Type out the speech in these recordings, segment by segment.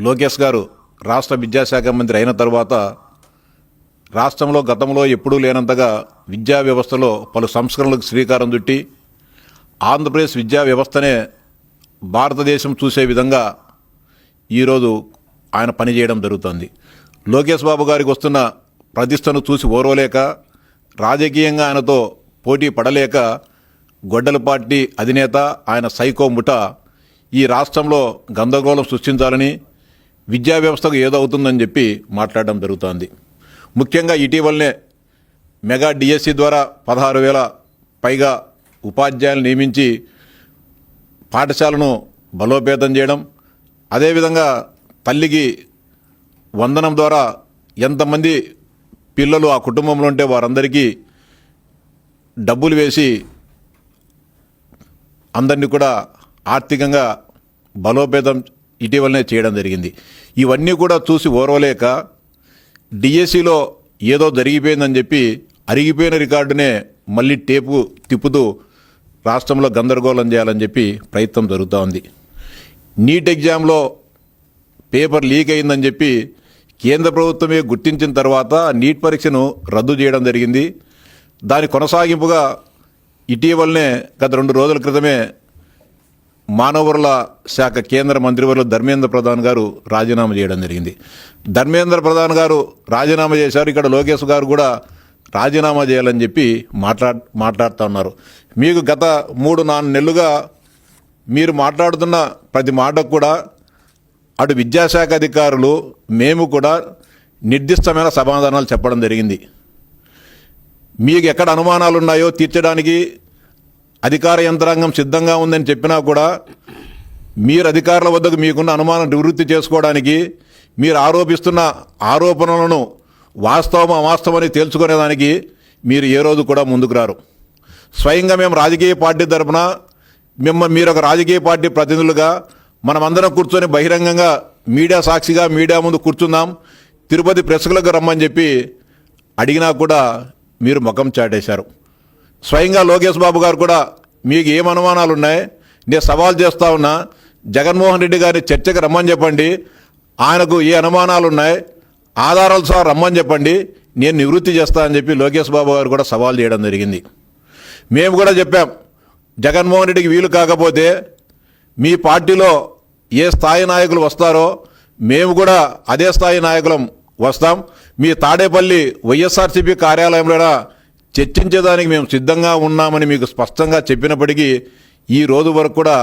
లోకేష్ గారు రాష్ట్ర విద్యాశాఖ మంత్రి అయిన తర్వాత రాష్ట్రంలో గతంలో ఎప్పుడూ లేనంతగా విద్యా వ్యవస్థలో పలు సంస్కరణలకు శ్రీకారం చుట్టి ఆంధ్రప్రదేశ్ విద్యా వ్యవస్థనే భారతదేశం చూసే విధంగా ఈరోజు ఆయన పనిచేయడం జరుగుతుంది. లోకేష్ బాబు గారికి వస్తున్న ప్రతిష్టను చూసి ఓర్వలేక రాజకీయంగా ఆయనతో పోటీ పడలేక గొడ్డల పార్టీ అధినేత ఆయన సైకో ముఠ ఈ రాష్ట్రంలో గందరగోళం సృష్టించాలని విద్యా వ్యవస్థకు ఏదో అవుతుందని చెప్పి మాట్లాడడం జరుగుతోంది. ముఖ్యంగా ఇటీవలనే మెగా డిఎస్సి ద్వారా 16,000 పైగా ఉపాధ్యాయులు నియమించి పాఠశాలను బలోపేతం చేయడం, అదేవిధంగా తల్లికి వందనం ద్వారా ఎంతమంది పిల్లలు ఆ కుటుంబంలో ఉంటే వారందరికీ డబ్బులు వేసి అందరినీ కూడా ఆర్థికంగా బలోపేతం ఇటీవలనే చేయడం జరిగింది. ఇవన్నీ కూడా చూసి ఓర్వలేక డిఎస్సిలో ఏదో జరిగిపోయిందని చెప్పి అరిగిపోయిన రికార్డునే మళ్ళీ టేపు తిప్పుతూ రాష్ట్రంలో గందరగోళం చేయాలని చెప్పి ప్రయత్నం జరుగుతూ ఉంది. నీట్ ఎగ్జామ్లో పేపర్ లీక్ అయిందని చెప్పి కేంద్ర ప్రభుత్వమే గుర్తించిన తర్వాత నీట్ పరీక్షను రద్దు చేయడం జరిగింది. దాని కొనసాగింపుగా ఇటీవలనే గత 2 రోజుల క్రితమే మానవ వనరుల శాఖ కేంద్ర మంత్రివర్యులు ధర్మేంద్ర ప్రధాన్ గారు రాజీనామా చేయడం జరిగింది. ధర్మేంద్ర ప్రధాన్ గారు రాజీనామా చేశారు. ఇక్కడ లోకేష్ గారు కూడా రాజీనామా చేయాలని చెప్పి మాట్లాడుతూ ఉన్నారు. మీకు గత 3-4 నెలలుగా మీరు మాట్లాడుతున్న ప్రతి మాటకు కూడా అటు విద్యాశాఖ అధికారులు మేము కూడా నిర్దిష్టమైన సమాధానాలు చెప్పడం జరిగింది. మీకు ఎక్కడ అనుమానాలు ఉన్నాయో తీర్చడానికి అధికార యంత్రాంగం సిద్ధంగా ఉందని చెప్పినా కూడా మీరు అధికారుల వద్దకు మీకున్న అనుమానం నివృత్తి చేసుకోవడానికి మీరు ఆరోపిస్తున్న ఆరోపణలను వాస్తవం అవాస్తవమని తేల్చుకునేదానికి మీరు ఏ రోజు కూడా ముందుకు రారు. స్వయంగా మేము రాజకీయ పార్టీ తరఫున మీరు ఒక రాజకీయ పార్టీ ప్రతినిధులుగా మనమందరం కూర్చొని బహిరంగంగా మీడియా సాక్షిగా మీడియా ముందు కూర్చుందాం, తిరుపతి ప్రెస్ క్లబ్కి రమ్మని చెప్పి అడిగినా కూడా మీరు ముఖం చాటేశారు. స్వయంగా లోకేష్ బాబు గారు కూడా మీకు ఏం అనుమానాలు ఉన్నాయి, నేను సవాల్ చేస్తా ఉన్నా, జగన్మోహన్ రెడ్డి గారిని చర్చకు రమ్మని చెప్పండి, ఆయనకు ఏ అనుమానాలు ఉన్నాయి ఆధారాలు సహా రమ్మని చెప్పండి, నేను నివృత్తి చేస్తా అని చెప్పి లోకేష్ బాబు గారు కూడా సవాల్ చేయడం జరిగింది. మేము కూడా చెప్పాం, జగన్మోహన్ రెడ్డికి వీలు కాకపోతే మీ పార్టీలో ఏ స్థాయి నాయకులు వస్తారో మేము కూడా అదే స్థాయి నాయకులం వస్తాం, మీ తాడేపల్లి వైఎస్ఆర్సీపీ కార్యాలయంలో చర్చించేదానికి మేము సిద్ధంగా ఉన్నామని మీకు స్పష్టంగా చెప్పినప్పటికీ ఈ రోజు వరకు కూడా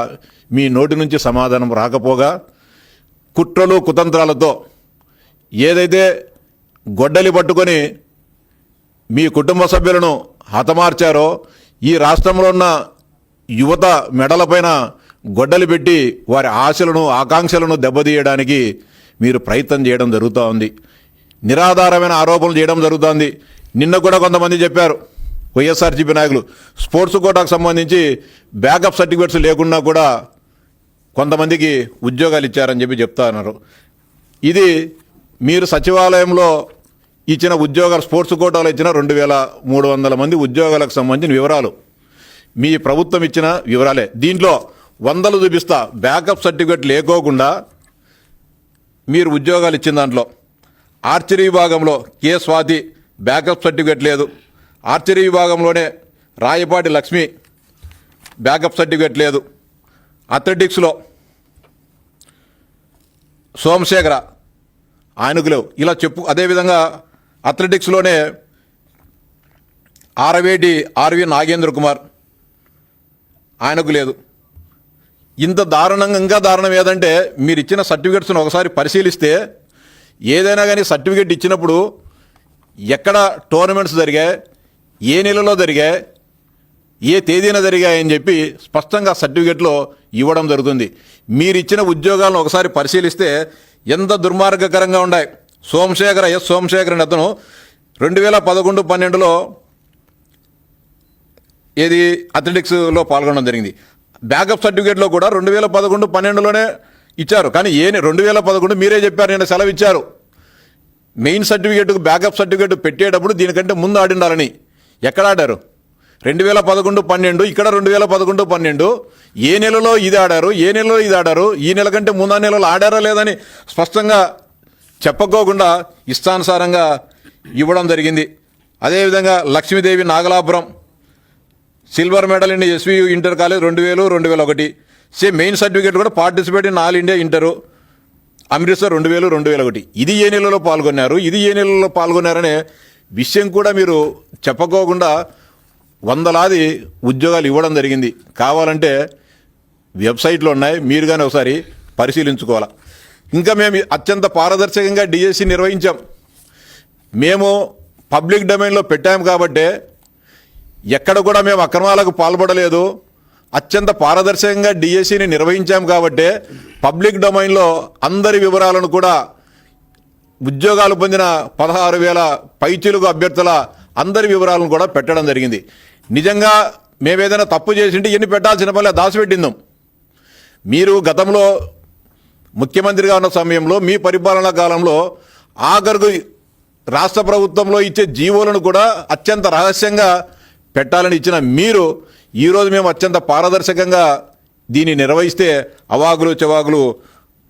మీ నోటి నుంచి సమాధానం రాకపోగా కుట్రలు కుతంత్రాలతో ఏదైతే గొడ్డలి పట్టుకొని మీ కుటుంబ సభ్యులను హతమార్చారో ఈ రాష్ట్రంలో ఉన్న యువత మెడలపైన గొడ్డలి పెట్టి వారి ఆశలను ఆకాంక్షలను దెబ్బతీయడానికి మీరు ప్రయత్నం చేయడం జరుగుతూ ఉంది. నిరాధారమైన ఆరోపణలు చేయడం జరుగుతోంది. నిన్న కూడా కొంతమంది చెప్పారు వైఎస్ఆర్సీపీ నాయకులు స్పోర్ట్స్ కోటాకు సంబంధించి బ్యాకప్ సర్టిఫికేట్స్ లేకుండా కూడా కొంతమందికి ఉద్యోగాలు ఇచ్చారని చెప్పి చెప్తా ఉన్నారు. ఇది మీరు సచివాలయంలో ఇచ్చిన ఉద్యోగాలు స్పోర్ట్స్ కోటాలో ఇచ్చిన 2,300 మంది ఉద్యోగాలకు సంబంధించిన వివరాలు మీ ప్రభుత్వం ఇచ్చిన వివరాలే. దీంట్లో 100 చూపిస్తా బ్యాకప్ సర్టిఫికేట్ లేకోకుండా మీరు ఉద్యోగాలు ఇచ్చిన దాంట్లో ఆర్చరీ విభాగంలో కె స్వాతి బ్యాకప్ సర్టిఫికేట్ లేదు. ఆర్చరీ విభాగంలోనే రాయపాటి లక్ష్మి బ్యాకప్ సర్టిఫికేట్ లేదు. అథ్లెటిక్స్లో సోమశేఖర ఆయనకు లేవు. ఇలా చెప్పు. అదేవిధంగా అథ్లెటిక్స్లోనే ఆర్వి నాగేంద్ర కుమార్ ఆయనకు లేదు. ఇంత దారుణంగా ఇంకా దారుణం ఏదంటే మీరు ఇచ్చిన సర్టిఫికేట్స్ను ఒకసారి పరిశీలిస్తే ఏదైనా కానీ సర్టిఫికేట్ ఇచ్చినప్పుడు ఎక్కడ టోర్నమెంట్స్ జరిగాయి, ఏ నెలలో జరిగాయి, ఏ తేదీన జరిగాయని చెప్పి స్పష్టంగా సర్టిఫికేట్లో ఇవ్వడం జరుగుతుంది. మీరు ఇచ్చిన ఉద్యోగాలను ఒకసారి పరిశీలిస్తే ఎంత దుర్మార్గకరంగా ఉన్నాయి. సోమశేఖర్ అనే అతను 2011-12లో ఏది అథ్లెటిక్స్లో పాల్గొనడం జరిగింది. బ్యాకప్ సర్టిఫికేట్లో కూడా 2011-12లోనే ఇచ్చారు. కానీ 2011 మీరే చెప్పారు, నేను సెలవు ఇచ్చారు. మెయిన్ సర్టిఫికేట్కు బ్యాకప్ సర్టిఫికేట్ పెట్టేటప్పుడు దీనికంటే ముందు ఆడిండాలని. ఎక్కడ ఆడారు? 2011-12 ఇక్కడ 2011-12 ఏ నెలలో ఇది ఆడారు, ఏ నెలలో ఇది ఆడారు, ఈ నెల కంటే ముందు నెలలో ఆడారా లేదని స్పష్టంగా చెప్పకోకుండా ఇష్టానుసారంగా ఇవ్వడం జరిగింది. అదేవిధంగా Lakshmidevi Nagalapuram silver medal in SV inter college 2000-2001 same main certificate కూడా participate in all India inter Amritsar 2000-2001 ఇది ఏ నెలలో పాల్గొన్నారు, ఇది ఏ నెలలో పాల్గొన్నారనే విషయం కూడా మీరు చెప్పకోకుండా వందలాది ఉద్యోగాలు ఇవ్వడం జరిగింది. కావాలంటే వెబ్సైట్లో ఉన్నాయి, మీరు కానీ ఒకసారి పరిశీలించుకోవాలా. ఇంకా మేము అత్యంత పారదర్శకంగా డిఎస్సి నిర్వహించాం. మేము పబ్లిక్ డొమైన్లో పెట్టాము కాబట్టే ఎక్కడ కూడా మేము అక్రమాలకు పాల్పడలేదు. అత్యంత పారదర్శకంగా డిఎస్సిని నిర్వహించాం కాబట్టే పబ్లిక్ డొమైన్లో అందరి వివరాలను కూడా ఉద్యోగాలు పొందిన 16,000 పైచిలుగు అభ్యర్థుల అందరి వివరాలను కూడా పెట్టడం జరిగింది. నిజంగా మేమేదైనా తప్పు చేసింటే ఎన్ని పెట్టాల్సిన పని దాచిపెట్టిందాం. మీరు గతంలో ముఖ్యమంత్రిగా ఉన్న సమయంలో మీ పరిపాలనా కాలంలో ఆఖరుకు రాష్ట్ర ప్రభుత్వంలో ఇచ్చే జీవోలను కూడా అత్యంత రహస్యంగా పెట్టాలని ఇచ్చిన మీరు ఈరోజు మేము అత్యంత పారదర్శకంగా దీన్ని నిర్వహిస్తే అవాగులు చెవాగులు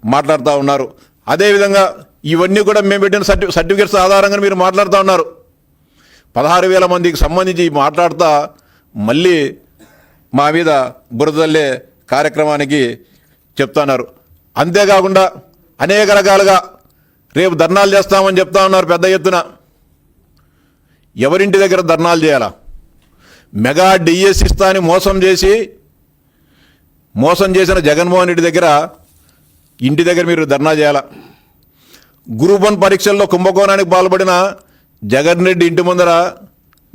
మాట్లాడుతూ ఉన్నారు. అదేవిధంగా ఇవన్నీ కూడా మేము పెట్టిన సర్టిఫికేట్స్ ఆధారంగా మీరు మాట్లాడుతూ ఉన్నారు. 16,000 మందికి సంబంధించి మాట్లాడుతూ మళ్ళీ మా మీద బురదల్లే కార్యక్రమానికి చెప్తున్నారు. అంతేకాకుండా అనేక రకాలుగా రేపు ధర్నాలు చేస్తామని చెప్తా ఉన్నారు పెద్ద ఎత్తున. ఎవరింటి దగ్గర ధర్నాలు చేయాలా? మెగా డిఎస్ ఇస్తా అని మోసం చేసిన జగన్మోహన్ రెడ్డి దగ్గర ఇంటి దగ్గర మీరు ధర్నా చేయాలా? గ్రూప్ 1 పరీక్షల్లో కుంభకోణానికి పాల్పడిన జగన్ రెడ్డి ఇంటి ముందర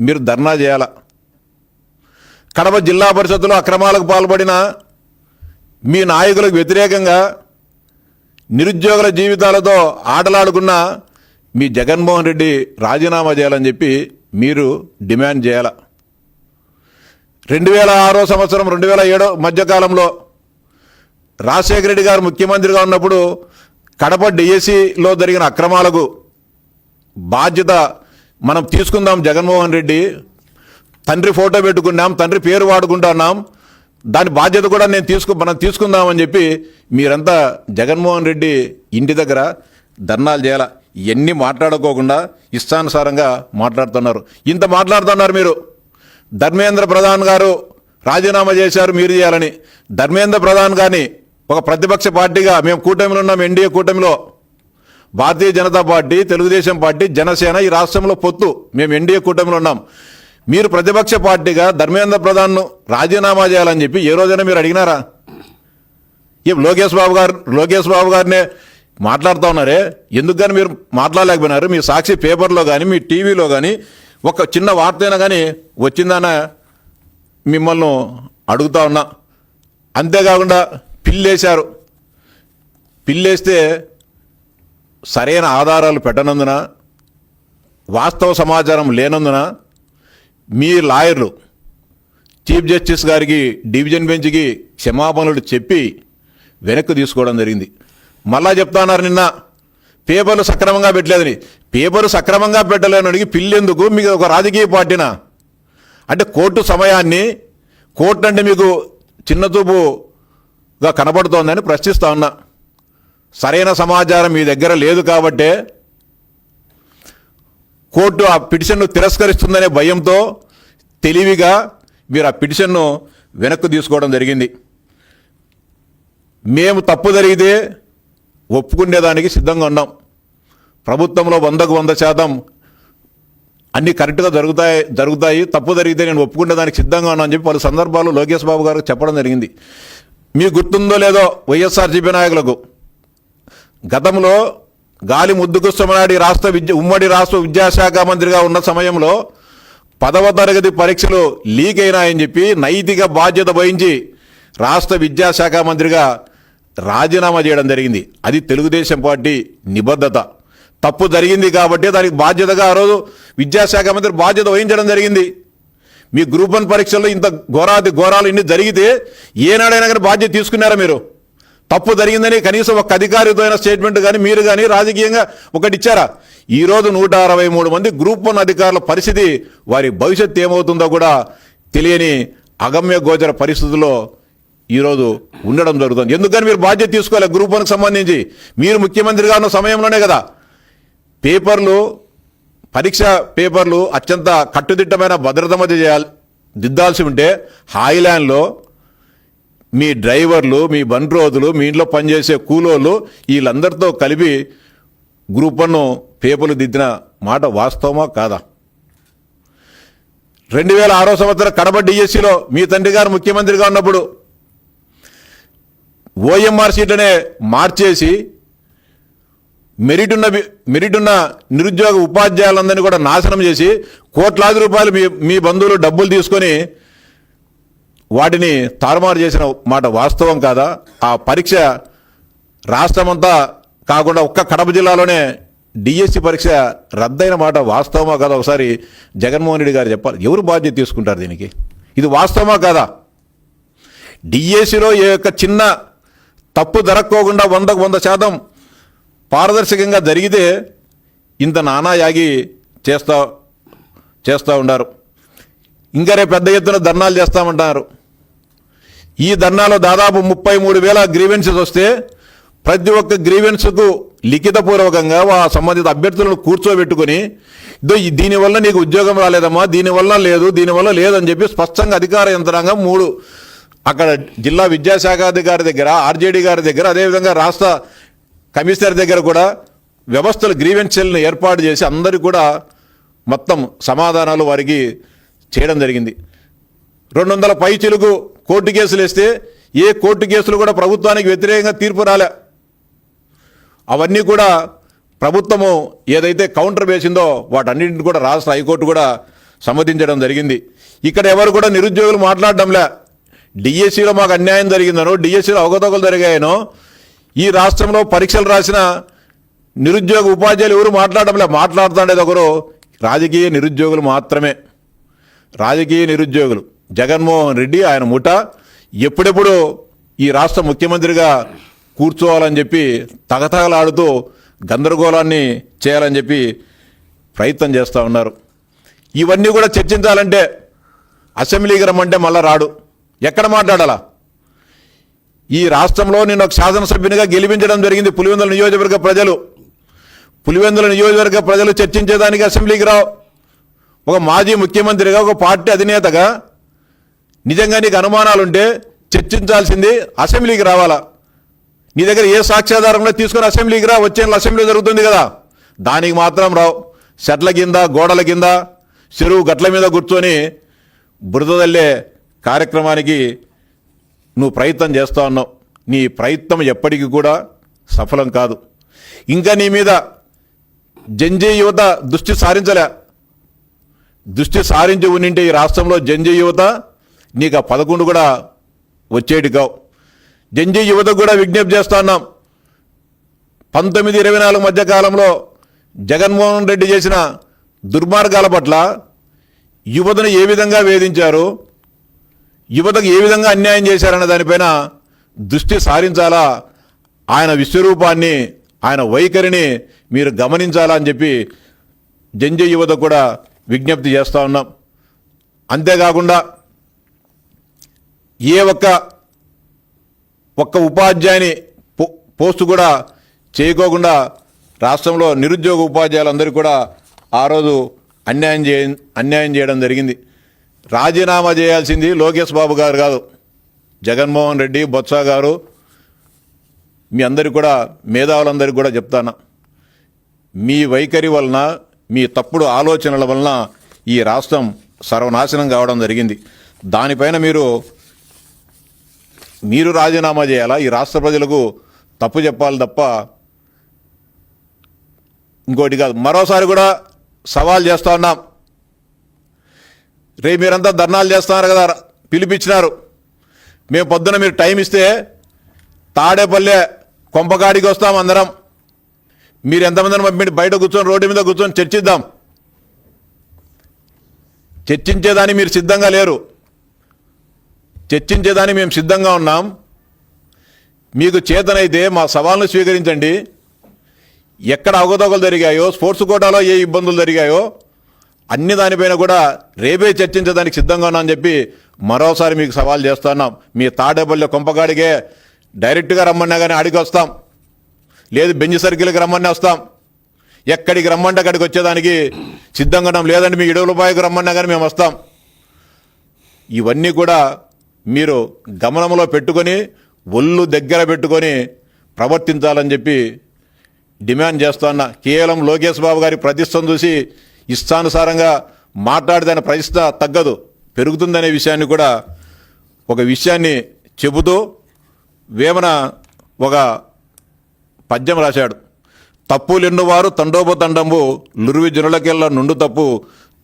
మీరు ధర్నా చేయాలా? కడప జిల్లా పరిషత్తులో అక్రమాలకు పాల్పడిన మీ నాయకులకు వ్యతిరేకంగా నిరుద్యోగుల జీవితాలతో ఆటలాడుకున్న మీ జగన్మోహన్ రెడ్డి రాజీనామా చేయాలని చెప్పి మీరు డిమాండ్ చేయాలా? 2006 సంవత్సరం 2007 మధ్యకాలంలో రాజశేఖర రెడ్డి గారు ముఖ్యమంత్రిగా ఉన్నప్పుడు కడప డిఎస్సిలో జరిగిన అక్రమాలకు బాధ్యత మనం తీసుకుందాం. జగన్మోహన్ రెడ్డి తండ్రి ఫోటో పెట్టుకున్నాం, తండ్రి పేరు వాడుకుంటున్నాం, దాని బాధ్యత కూడా మనం తీసుకుందామని చెప్పి మీరంతా జగన్మోహన్ రెడ్డి ఇంటి దగ్గర ధర్నాలు చేయాల. ఇవన్నీ మాట్లాడుకోకుండా ఇష్టానుసారంగా మాట్లాడుతున్నారు. ఇంత మాట్లాడుతున్నారు మీరు. ధర్మేంద్ర ప్రధాన్ గారు రాజీనామా చేశారు మీరు చేయాలని. ధర్మేంద్ర ప్రధాన్ గారిని ఒక ప్రతిపక్ష పార్టీగా మేము కూటమిలో ఉన్నాం, ఎన్డీఏ కూటమిలో భారతీయ జనతా పార్టీ, తెలుగుదేశం పార్టీ, జనసేన ఈ రాష్ట్రంలో పొత్తు, మేము ఎన్డీఏ కూటమిలో ఉన్నాం. మీరు ప్రతిపక్ష పార్టీగా ధర్మేంద్ర ప్రధాన్ను రాజీనామా చేయాలని చెప్పి ఏ రోజైనా మీరు అడిగినారా? ఈ లోకేష్ బాబు గారినే మాట్లాడుతూ ఉన్నారే, ఎందుకు కానీ మీరు మాట్లాడలేకపోయినారు? మీ సాక్షి పేపర్లో కానీ మీ టీవీలో కానీ ఒక చిన్న వార్త అయినా కానీ వచ్చిందన్న మిమ్మల్ని అడుగుతా ఉన్నా. అంతేకాకుండా పిల్లేశారు. పిల్లేస్తే సరైన ఆధారాలు పెట్టనందున, వాస్తవ సమాచారం లేనందున మీ లాయర్లు చీఫ్ జస్టిస్ గారికి, డివిజన్ బెంచ్కి క్షమాపణలు చెప్పి వెనక్కి తీసుకోవడం జరిగింది. మళ్ళా చెప్తున్నారు నిన్న పేపర్లు సక్రమంగా పెట్టలేదని. పేపరు సక్రమంగా పెట్టలేనడికి పిల్లెందుకు? మీకు ఒక రాజకీయ పార్టీనా? అంటే కోర్టు సమయాన్ని, కోర్టు అంటే మీకు చిన్నచూపుగా కనబడుతోందని ప్రశ్నిస్తా ఉన్నా. సరైన సమాచారం మీ దగ్గర లేదు కాబట్టే కోర్టు ఆ పిటిషన్ను తిరస్కరిస్తుందనే భయంతో తెలివిగా మీరు ఆ పిటిషన్ను వెనక్కి తీసుకోవడం జరిగింది. మేము తప్పు జరిగితే ఒప్పుకునేదానికి సిద్ధంగా ఉన్నాం. ప్రభుత్వంలో 100కు 100% అన్నీ కరెక్ట్గా జరుగుతాయి, తప్పు జరిగితే నేను ఒప్పుకునేదానికి సిద్ధంగా ఉన్నాను అని చెప్పి పలు సందర్భాలు లోకేష్ బాబు గారికి చెప్పడం జరిగింది. మీకు గుర్తుందో లేదో వైఎస్ఆర్సీపీ నాయకులకు గతంలో గాలి ముద్దుకుస్తమనాడి ఉమ్మడి రాష్ట్ర విద్యాశాఖ మంత్రిగా ఉన్న సమయంలో 10వ తరగతి పరీక్షలు లీక్ అయినాయని చెప్పి నైతిక బాధ్యత వహించి రాష్ట్ర విద్యాశాఖ మంత్రిగా రాజీనామా చేయడం జరిగింది. అది తెలుగుదేశం పార్టీ నిబద్ధత. తప్పు జరిగింది కాబట్టి దానికి బాధ్యతగా ఆ రోజు విద్యాశాఖ మంత్రి బాధ్యత వహించడం జరిగింది. మీ గ్రూప్ 1 పరీక్షల్లో ఇంత ఘోరాలు ఇన్ని జరిగితే ఏనాడైనా కానీ బాధ్యత తీసుకున్నారా మీరు? తప్పు జరిగిందని కనీసం ఒక అధికారితో అయిన స్టేట్మెంట్ కానీ మీరు కానీ రాజకీయంగా ఒకటి ఇచ్చారా? ఈరోజు 163 మంది గ్రూప్ 1 అధికారుల పరిస్థితి, వారి భవిష్యత్తు ఏమవుతుందో కూడా తెలియని అగమ్య గోచర పరిస్థితుల్లో ఈరోజు ఉండడం జరుగుతుంది. ఎందుకని మీరు బాధ్యత తీసుకోవాలి? గ్రూప్ 1కి సంబంధించి మీరు ముఖ్యమంత్రిగా ఉన్న సమయంలోనే కదా పరీక్ష పేపర్లు అత్యంత కట్టుదిట్టమైన భద్రత మధ్య దిద్దాల్సి ఉంటే హాయిలాండ్లో మీ డ్రైవర్లు, మీ బండ్రోజులు, మీ ఇంట్లో పనిచేసే కూలోళ్ళు వీళ్ళందరితో కలిపి గ్రూప్ 1 పేపర్లు దిద్దిన మాట వాస్తవమా కాదా? 2006 సంవత్సరం కడప డిఎస్సిలో మీ తండ్రి గారు ముఖ్యమంత్రిగా ఉన్నప్పుడు ఓఎంఆర్ సీట్లనే మార్చేసి మెరిట్ ఉన్న నిరుద్యోగ ఉపాధ్యాయులందరినీ కూడా నాశనం చేసి కోట్లాది రూపాయలు మీ బంధువులు డబ్బులు తీసుకొని వాటిని తారుమారు చేసిన మాట వాస్తవం కాదా? ఆ పరీక్ష రాష్ట్రమంతా కాకుండా ఒక్క కడప జిల్లాలోనే డిఎస్సి పరీక్ష రద్దయిన మాట వాస్తవమా కాదా? ఒకసారి జగన్మోహన్ రెడ్డి గారు చెప్పాలి. ఎవరు బాధ్యత తీసుకుంటారు దీనికి? ఇది వాస్తవమా కాదా? డిఎస్సిలో ఏ యొక్క చిన్న తప్పు జరగకోకుండా 100% పారదర్శకంగా జరిగితే ఇంత నానాయాగి చేస్తూ ఉన్నారు. ఇంకా రేపు పెద్ద ఎత్తున ధర్నాలు చేస్తామంటున్నారు. ఈ ధర్నాలో దాదాపు 33,000 గ్రీవెన్సెస్ వస్తే ప్రతి ఒక్క గ్రీవెన్స్కు లిఖితపూర్వకంగా సంబంధిత అభ్యర్థులను కూర్చోబెట్టుకుని దీనివల్ల నీకు ఉద్యోగం రాలేదమ్మా, దీనివల్ల లేదని చెప్పి స్పష్టంగా అధికార యంత్రాంగం 3 అక్కడ జిల్లా విద్యాశాఖ అధికారి దగ్గర, ఆర్జేడీ గారి దగ్గర, అదేవిధంగా రాష్ట్ర కమిషనర్ దగ్గర కూడా వ్యవస్థలు గ్రీవెన్స్ సెల్ని ఏర్పాటు చేసి అందరికీ కూడా మొత్తం సమాధానాలు వారికి చేయడం జరిగింది. 200 పైచిలుకు కోర్టు కేసులు వేస్తే ఏ కోర్టు కేసులు కూడా ప్రభుత్వానికి వ్యతిరేకంగా తీర్పు రాలే. అవన్నీ కూడా ప్రభుత్వము ఏదైతే కౌంటర్ వేసిందో వాటన్నింటిని కూడా రాష్ట్ర హైకోర్టు కూడా సమ్మతించడం జరిగింది. ఇక్కడ ఎవరు కూడా నిరుద్యోగులు మాట్లాడడంలే. డిఎస్సిలో మాకు అన్యాయం జరిగిందనో, డిఎస్సిలో అవకతవకలు జరిగాయనో, ఈ రాష్ట్రంలో పరీక్షలు రాసిన నిరుద్యోగ ఉపాధ్యాయులు ఎవరు మాట్లాడడంలే. మాట్లాడుతుండేది ఒకరు రాజకీయ నిరుద్యోగులు మాత్రమే. రాజకీయ నిరుద్యోగులు జగన్మోహన్ రెడ్డి, ఆయన ముఠ ఎప్పుడెప్పుడు ఈ రాష్ట్ర ముఖ్యమంత్రిగా కూర్చోవాలని చెప్పి తగతగలాడుతూ గందరగోళాన్ని చేయాలని చెప్పి ప్రయత్నం చేస్తూ ఉన్నారు. ఇవన్నీ కూడా చర్చించాలంటే అసెంబ్లీకి రమ్మంటే మళ్ళా రాడు. ఎక్కడ మాట్లాడాలా? ఈ రాష్ట్రంలో నేను ఒక శాసనసభ్యునిగా గెలిపించడం జరిగింది. పులివెందుల నియోజకవర్గ ప్రజలు చర్చించేదానికి అసెంబ్లీకి రావు. ఒక మాజీ ముఖ్యమంత్రిగా, ఒక పార్టీ అధినేతగా నిజంగా నీకు అనుమానాలుంటే చర్చించాల్సింది అసెంబ్లీకి రావాలా? నీ దగ్గర ఏ సాక్ష్యాధారంలో తీసుకొని అసెంబ్లీకి రా. వచ్చే అసెంబ్లీ జరుగుతుంది కదా, దానికి మాత్రం రావు. చెట్ల కింద, గోడల కింద, చెరువు గట్ల మీద కూర్చొని బురదల్లే కార్యక్రమానికి నువ్వు ప్రయత్నం చేస్తూ ఉన్నావు. నీ ప్రయత్నం ఎప్పటికీ కూడా సఫలం కాదు. ఇంకా నీ మీద జంజీ యువత దృష్టి సారించి ఉండింటే ఈ రాష్ట్రంలో జంజీ యువత నీకు ఆ 11 కూడా వచ్చేటి కావు. జంజీ యువతకు కూడా విజ్ఞప్తి చేస్తా ఉన్నాం. 19-24 మధ్య కాలంలో జగన్మోహన్ రెడ్డి చేసిన దుర్మార్గాల పట్ల యువతను ఏ విధంగా వేధించారు, యువతకు ఏ విధంగా అన్యాయం చేశారన్న దానిపైన దృష్టి సారించాలా. ఆయన విశ్వరూపాన్ని, ఆయన వైఖరిని మీరు గమనించాలా అని చెప్పి జంజీ యువత కూడా విజ్ఞప్తి చేస్తూ ఉన్నాం. అంతేకాకుండా ఏ ఒక్క ఉపాధ్యాయుని పోస్టు కూడా చేయకోకుండా రాష్ట్రంలో నిరుద్యోగ ఉపాధ్యాయులందరికీ కూడా ఆ రోజు అన్యాయం చేయడం జరిగింది. రాజీనామా చేయాల్సింది లోకేష్ బాబు గారు కాదు, జగన్మోహన్ రెడ్డి, బొత్స గారు, మీ అందరికీ కూడా, మేధావులందరికీ కూడా చెప్తాను, మీ వైఖరి వలన, మీ తప్పుడు ఆలోచనల వలన ఈ రాష్ట్రం సర్వనాశనం కావడం జరిగింది. దానిపైన మీరు రాజీనామా చేయాలా? ఈ రాష్ట్ర ప్రజలకు తప్పు చెప్పాలి తప్ప ఇంకోటి కాదు. మరోసారి కూడా సవాల్ చేస్తా ఉన్నాం. రేపు మీరంతా ధర్నాలు చేస్తున్నారు కదా, పిలిపించినారు. మేము పొద్దున మీరు టైం ఇస్తే తాడేపల్లె కొంపకాడికి వస్తాం అందరం. మీరు ఎంతమందిని పంపించి బయట కూర్చొని, రోడ్డు మీద కూర్చొని చర్చిద్దాం. చర్చించేదాన్ని మీరు సిద్ధంగా లేరు. చర్చించేదాన్ని మేము సిద్ధంగా ఉన్నాం. మీకు చేతనైతే మా సవాల్ను స్వీకరించండి. ఎక్కడ అవకతవకలు జరిగాయో, స్పోర్ట్స్ కోటాలో ఏ ఇబ్బందులు జరిగాయో అన్ని దానిపైన కూడా రేపే చర్చించడానికి సిద్ధంగా ఉన్నా అని చెప్పి మరోసారి మీకు సవాల్ చేస్తున్నాం. మీ తాడేపల్లి కొంపగాడిగే డైరెక్ట్గా రమ్మన్నా కానీ అడిగి వస్తాం, లేదు బెంచ్ సర్కిల్కి రమ్మని వస్తాం. ఎక్కడికి రమ్మంటే అక్కడికి వచ్చేదానికి సిద్ధంగా ఉన్నాం. లేదంటే మీ ఇడవలపాయకు రమ్మన్నా కానీ మేము వస్తాం. ఇవన్నీ కూడా మీరు గమనంలో పెట్టుకొని ఒళ్ళు దగ్గర పెట్టుకొని ప్రవర్తించాలని చెప్పి డిమాండ్ చేస్తున్నా. కేవలం లోకేష్ బాబు గారి ప్రతిష్టను చూసి ఇష్టానుసారంగా మాట్లాడితే ప్రతిష్ట తగ్గదు, పెరుగుతుందనే విషయాన్ని కూడా ఒక విషయాన్ని చెబుతూ వేమన ఒక పద్యం రాశాడు. తప్పులెన్నువారు తండోపతండంబు లురువి జనులకెల్లా నుండు తప్పు,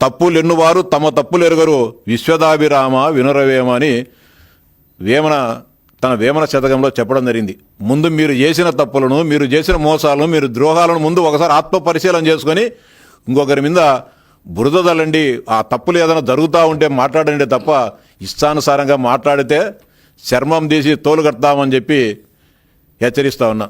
తప్పులెన్నువారు తమ తప్పులు ఎరుగరు విశ్వదాభిరామ వినురవేమ అని వేమన తన వేమన శతకంలో చెప్పడం జరిగింది. ముందు మీరు చేసిన తప్పులను, మీరు చేసిన మోసాలను, మీరు ద్రోహాలను ముందు ఒకసారి ఆత్మ పరిశీలన చేసుకొని ఇంకొకరి మీద బురద తల్లండి. ఆ తప్పులు ఏదైనా జరుగుతూ ఉంటే మాట్లాడండి తప్ప ఇష్టానుసారంగా మాట్లాడితే చర్మం తీసి తోలు కడతామని చెప్పి హెచ్చరిస్తా ఉన్నా.